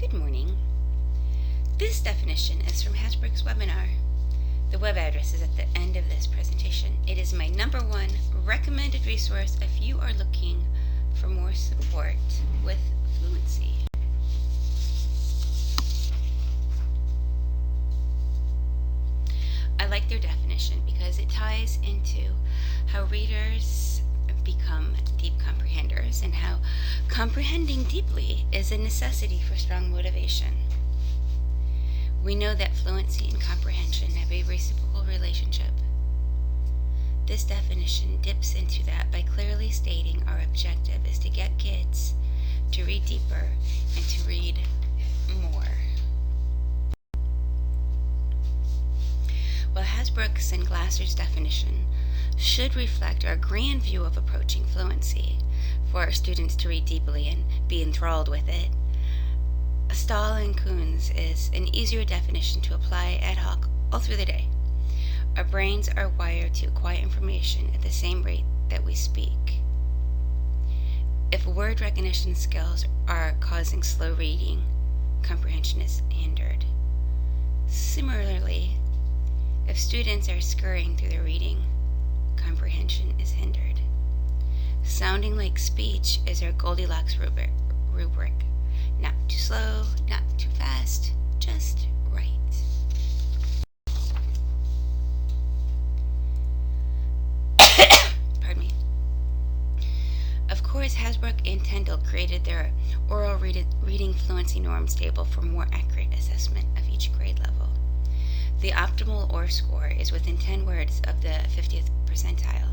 Good morning. This definition is from Hasbrook's webinar. The web address is at the end of this presentation. It is my #1 recommended resource if you are looking for more support with fluency. I like their definition because it ties into how readers become deep comprehenders and how comprehending deeply is a necessity for strong motivation. We know that fluency and comprehension have a reciprocal relationship. This definition dips into that by clearly stating our objective is to get kids to read deeper and to read more. While Hasbrook's and Glasser's definition should reflect our grand view of approaching fluency for our students to read deeply and be enthralled with it, Stahl and Kuhn's is an easier definition to apply ad hoc all through the day. Our brains are wired to acquire information at the same rate that we speak. If word recognition skills are causing slow reading, comprehension is hindered. Similarly, if students are scurrying through their reading, comprehension is hindered. Sounding like speech is our Goldilocks rubric. Not too slow, not too fast, just right. Pardon me. Of course, Hasbrook and Tyndall created their oral reading fluency norms table for more accurate assessment of each grade level. The optimal OR score is within 10 words of the 50th percentile.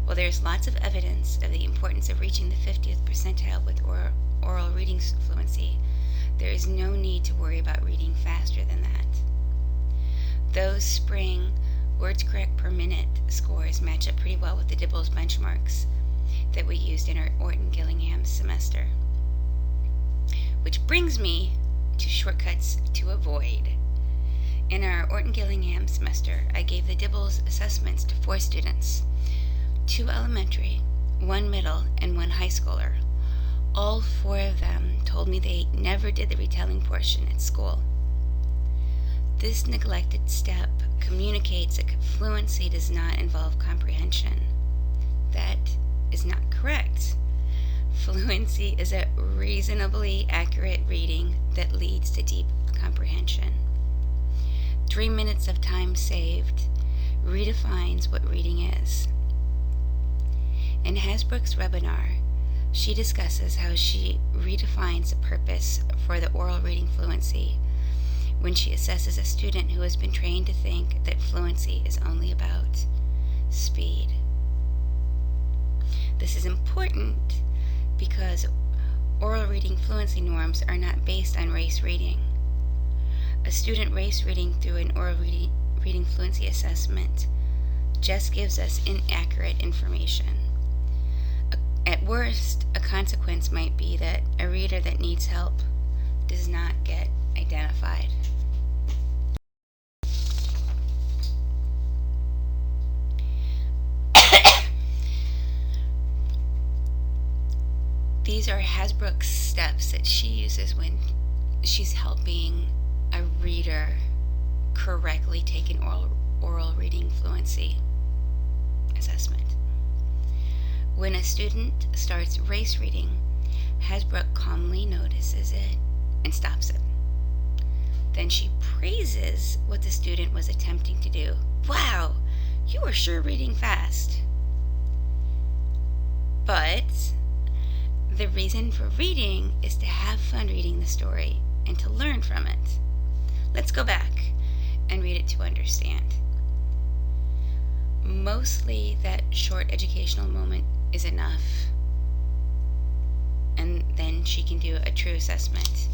While there is lots of evidence of the importance of reaching the 50th percentile with oral reading fluency, there is no need to worry about reading faster than that. Those spring words correct per minute scores match up pretty well with the Dibbles benchmarks that we used in our Orton-Gillingham semester. Which brings me to shortcuts to avoid. In our Orton-Gillingham semester, I gave the Dibbles assessments to 4 students, 2 elementary, 1 middle, and 1 high schooler. All 4 of them told me they never did the retelling portion at school. This neglected step communicates that fluency does not involve comprehension. That is not correct. Fluency is a reasonably accurate reading that leads to deep comprehension. 3 minutes of time saved redefines what reading is. In Hasbrook's webinar, she discusses how she redefines the purpose for the oral reading fluency when she assesses a student who has been trained to think that fluency is only about speed. This is important because oral reading fluency norms are not based on race reading. A student race reading through an oral reading fluency assessment just gives us inaccurate information. At worst, a consequence might be that a reader that needs help does not get identified. These are Hasbrook's steps that she uses when she's helping a reader correctly take an oral reading fluency assessment. When a student starts race reading, Hasbrook calmly notices it and stops it. Then she praises what the student was attempting to do. "Wow, you were sure reading fast." But the reason for reading is to have fun reading the story and to learn from it. Let's go back and read it to understand. Mostly that short educational moment is enough, and then she can do a true assessment.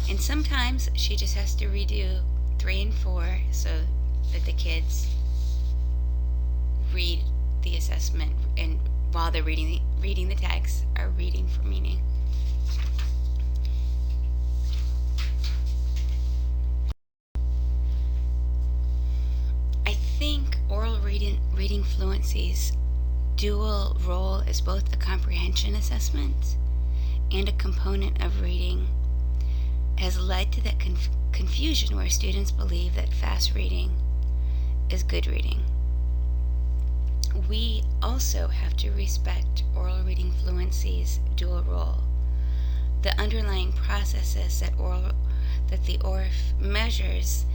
And sometimes she just has to redo 3 and 4 so that the kids read the assessment, and while they're reading the text, are reading for meaning. I think oral reading fluency's dual role as both a comprehension assessment and a component of reading. has led to that confusion where students believe that fast reading is good reading. We also have to respect oral reading fluency's dual role. The underlying processes that the ORF measures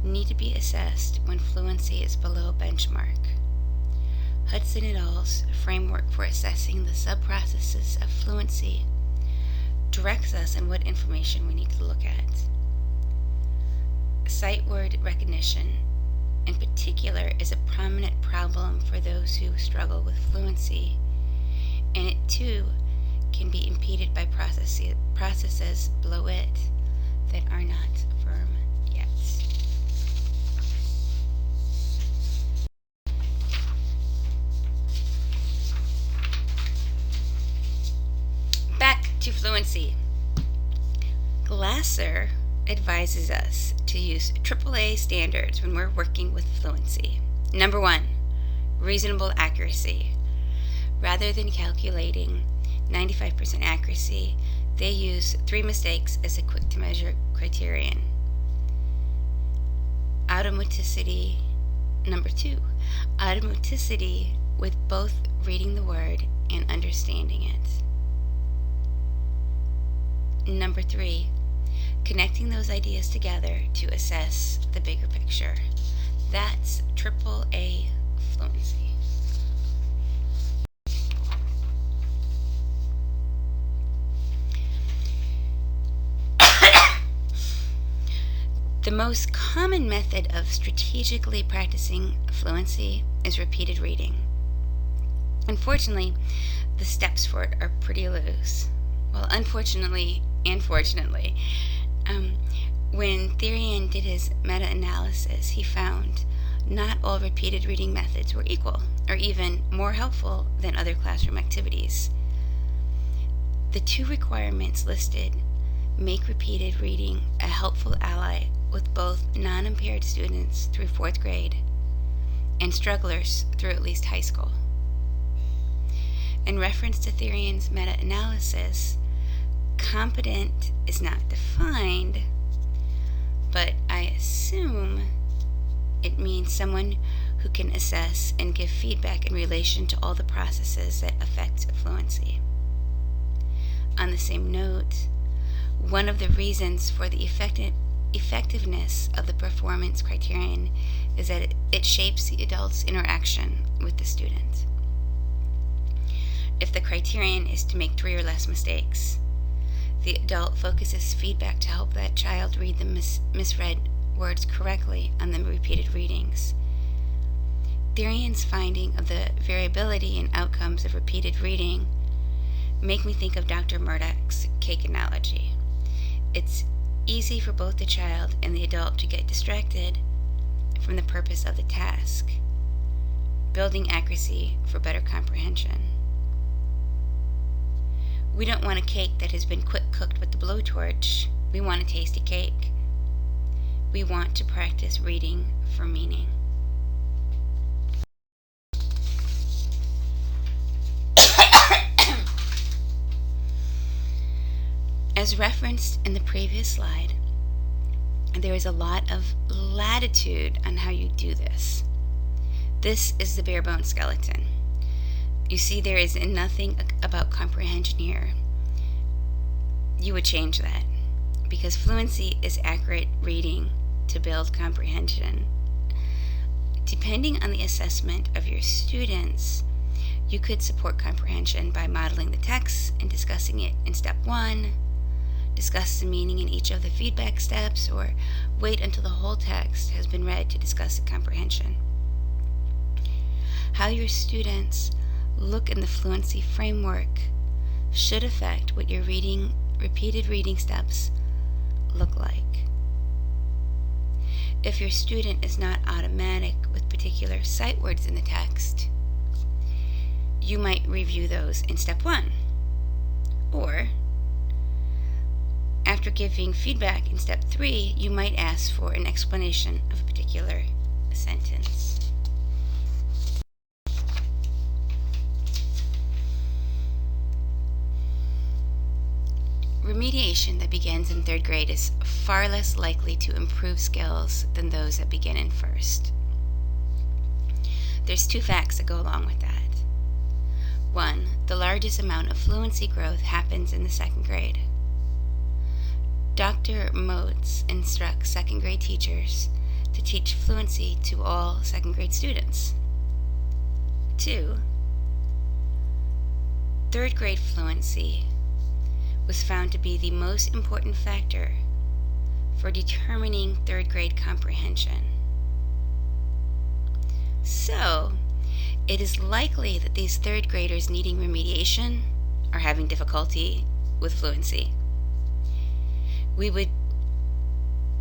need to be assessed when fluency is below benchmark. Hudson et al.'s framework for assessing the sub-processes of fluency directs us in what information we need to look at. Sight word recognition, in particular, is a prominent problem for those who struggle with fluency, and it too can be impeded by processes below it that are not firm yet. Back to fluency. Glasser advises us to use AAA standards when we're working with fluency. Number 1, reasonable accuracy. Rather than calculating 95% accuracy, they use 3 mistakes as a quick-to-measure criterion. Automaticity. Number 2, automaticity with both reading the word and understanding it. Number 3, connecting those ideas together to assess the bigger picture. That's AAA fluency. The most common method of strategically practicing fluency is repeated reading. Unfortunately, the steps for it are pretty loose. Well, unfortunately and fortunately, when Therian did his meta-analysis, he found not all repeated reading methods were equal or even more helpful than other classroom activities. The 2 requirements listed make repeated reading a helpful ally with both non-impaired students through 4th grade and strugglers through at least high school. In reference to Therian's meta-analysis, competent is not defined, but I assume it means someone who can assess and give feedback in relation to all the processes that affect fluency. On the same note, one of the reasons for the effectiveness of the performance criterion is that it shapes the adult's interaction with the student. If the criterion is to make 3 or less mistakes, the adult focuses feedback to help that child read the misread words correctly on the repeated readings. Therian's finding of the variability in outcomes of repeated reading make me think of Dr. Murdoch's cake analogy. It's easy for both the child and the adult to get distracted from the purpose of the task, building accuracy for better comprehension. We don't want a cake that has been quick cooked with the blowtorch. We want a tasty cake. We want to practice reading for meaning. As referenced in the previous slide, there is a lot of latitude on how you do this. This is the bare bones skeleton. You see, there is nothing about comprehension here. You would change that, because fluency is accurate reading to build comprehension. Depending on the assessment of your students, you could support comprehension by modeling the text and discussing it in step 1, discuss the meaning in each of the feedback steps, or wait until the whole text has been read to discuss the comprehension. How your students look in the fluency framework should affect what your repeated reading steps look like. If your student is not automatic with particular sight words in the text, you might review those in step 1, or after giving feedback in step 3, you might ask for an explanation of a particular sentence. Remediation that begins in third grade is far less likely to improve skills than those that begin in first. There's 2 facts that go along with that. 1, the largest amount of fluency growth happens in the 2nd grade. Dr. Motes instructs 2nd grade teachers to teach fluency to all 2nd grade students. 2, 3rd grade fluency was found to be the most important factor for determining 3rd grade comprehension. So, it is likely that these 3rd graders needing remediation are having difficulty with fluency. We would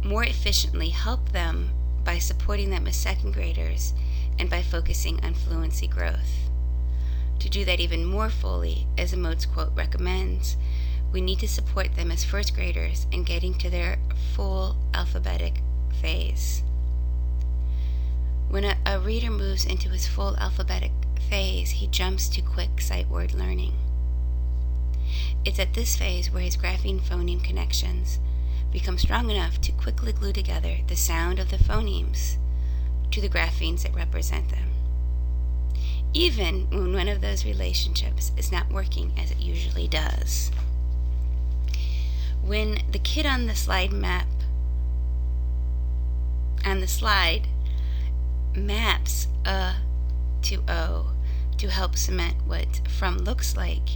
more efficiently help them by supporting them as 2nd graders and by focusing on fluency growth. To do that even more fully, as a Motes quote recommends, we need to support them as 1st graders in getting to their full alphabetic phase. When a reader moves into his full alphabetic phase, he jumps to quick sight word learning. It's at this phase where his grapheme-phoneme connections become strong enough to quickly glue together the sound of the phonemes to the graphemes that represent them, even when one of those relationships is not working as it usually does. When the kid on the slide maps a to O to help cement what from looks like,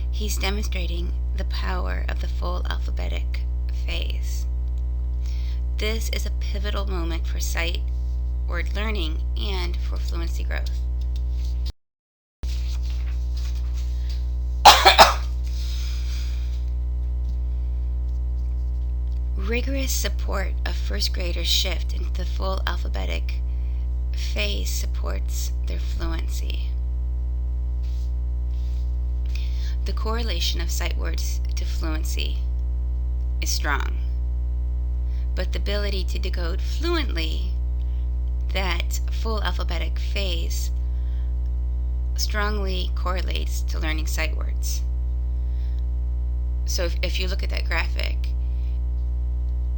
he's demonstrating the power of the full alphabetic phase. This is a pivotal moment for sight word learning and for fluency growth. Rigorous support of 1st graders' shift into the full alphabetic phase supports their fluency. The correlation of sight words to fluency is strong, but the ability to decode fluently that full alphabetic phase strongly correlates to learning sight words. So if you look at that graphic,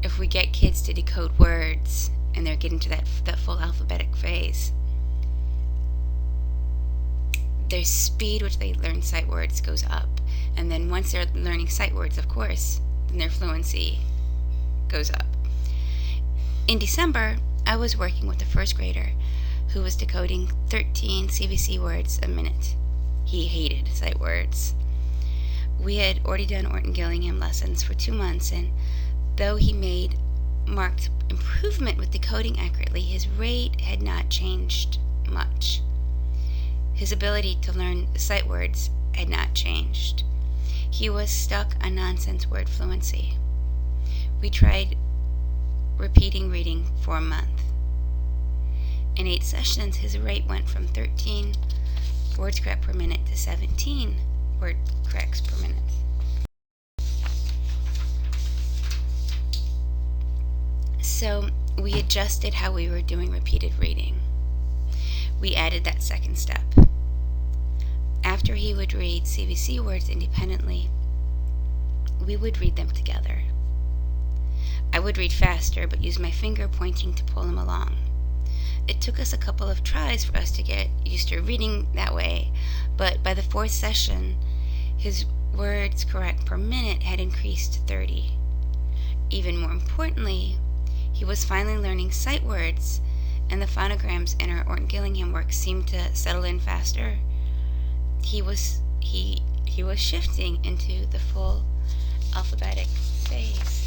if we get kids to decode words and they're getting to that full alphabetic phase, their speed which they learn sight words goes up. And then once they're learning sight words, of course, then their fluency goes up. In December, I was working with a 1st grader who was decoding 13 CVC words a minute. He hated sight words. We had already done Orton Gillingham lessons for 2 months, and though he made marked improvement with decoding accurately, his rate had not changed much. His ability to learn sight words had not changed. He was stuck on nonsense word fluency. We tried repeating reading for a month. In 8 sessions, his rate went from 13 words correct per minute to 17 word corrects per minute. So we adjusted how we were doing repeated reading. We added that 2nd step. After he would read CVC words independently, we would read them together. I would read faster, but use my finger pointing to pull him along. It took us a couple of tries for us to get used to reading that way, but by the 4th session, his words correct per minute had increased to 30. Even more importantly, he was finally learning sight words, and the phonograms in our Orton Gillingham work seemed to settle in faster. He was shifting into the full alphabetic phase.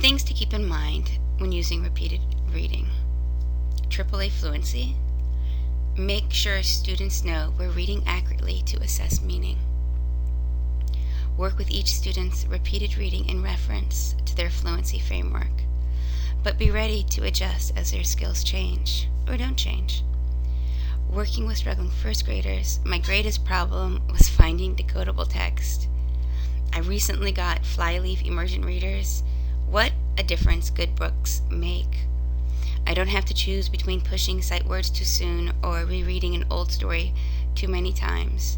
Things to keep in mind when using repeated reading. AAA fluency. Make sure students know we're reading accurately to assess meaning. Work with each student's repeated reading in reference to their fluency framework, but be ready to adjust as their skills change or don't change. Working with struggling 1st graders, my greatest problem was finding decodable text. I recently got Flyleaf Emergent Readers. What a difference good books make. I don't have to choose between pushing sight words too soon or rereading an old story too many times.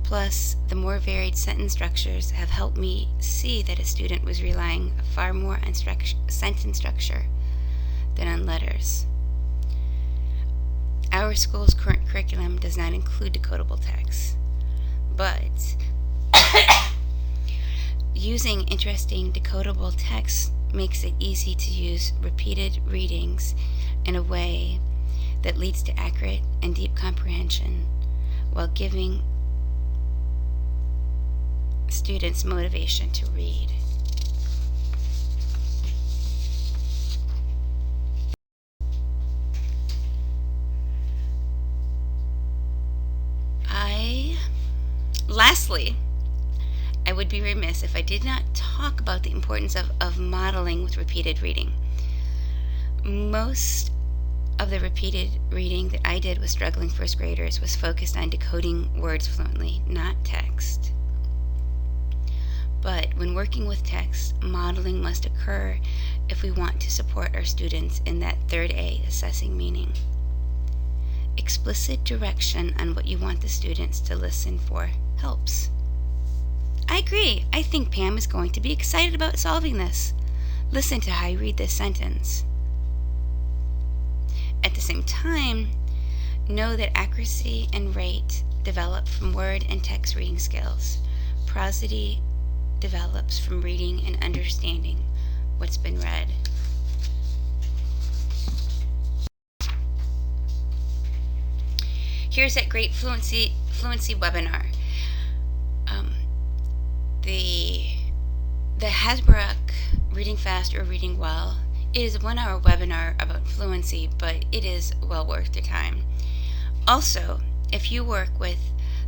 Plus, the more varied sentence structures have helped me see that a student was relying far more on sentence structure than on letters. Our school's current curriculum does not include decodable text, but using interesting decodable text makes it easy to use repeated readings in a way that leads to accurate and deep comprehension while giving students motivation to read. Lastly, I would be remiss if I did not talk about the importance of modeling with repeated reading. Most of the repeated reading that I did with struggling first graders was focused on decoding words fluently, not text. But when working with text, modeling must occur if we want to support our students in that third A, assessing meaning. Explicit direction on what you want the students to listen for helps. I agree. I think Pam is going to be excited about solving this. Listen to how I read this sentence. At the same time, know that accuracy and rate develop from word and text reading skills. Prosody develops from reading and understanding what's been read. Here's that great fluency webinar. The Hasbrook Reading Fast or Reading Well is a 1-hour webinar about fluency, but it is well worth your time. Also, if you work with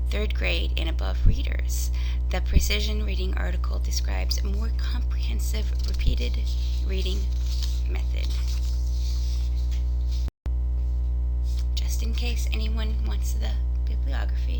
3rd grade and above readers, the Precision Reading article describes a more comprehensive repeated reading method. Just in case anyone wants the bibliography.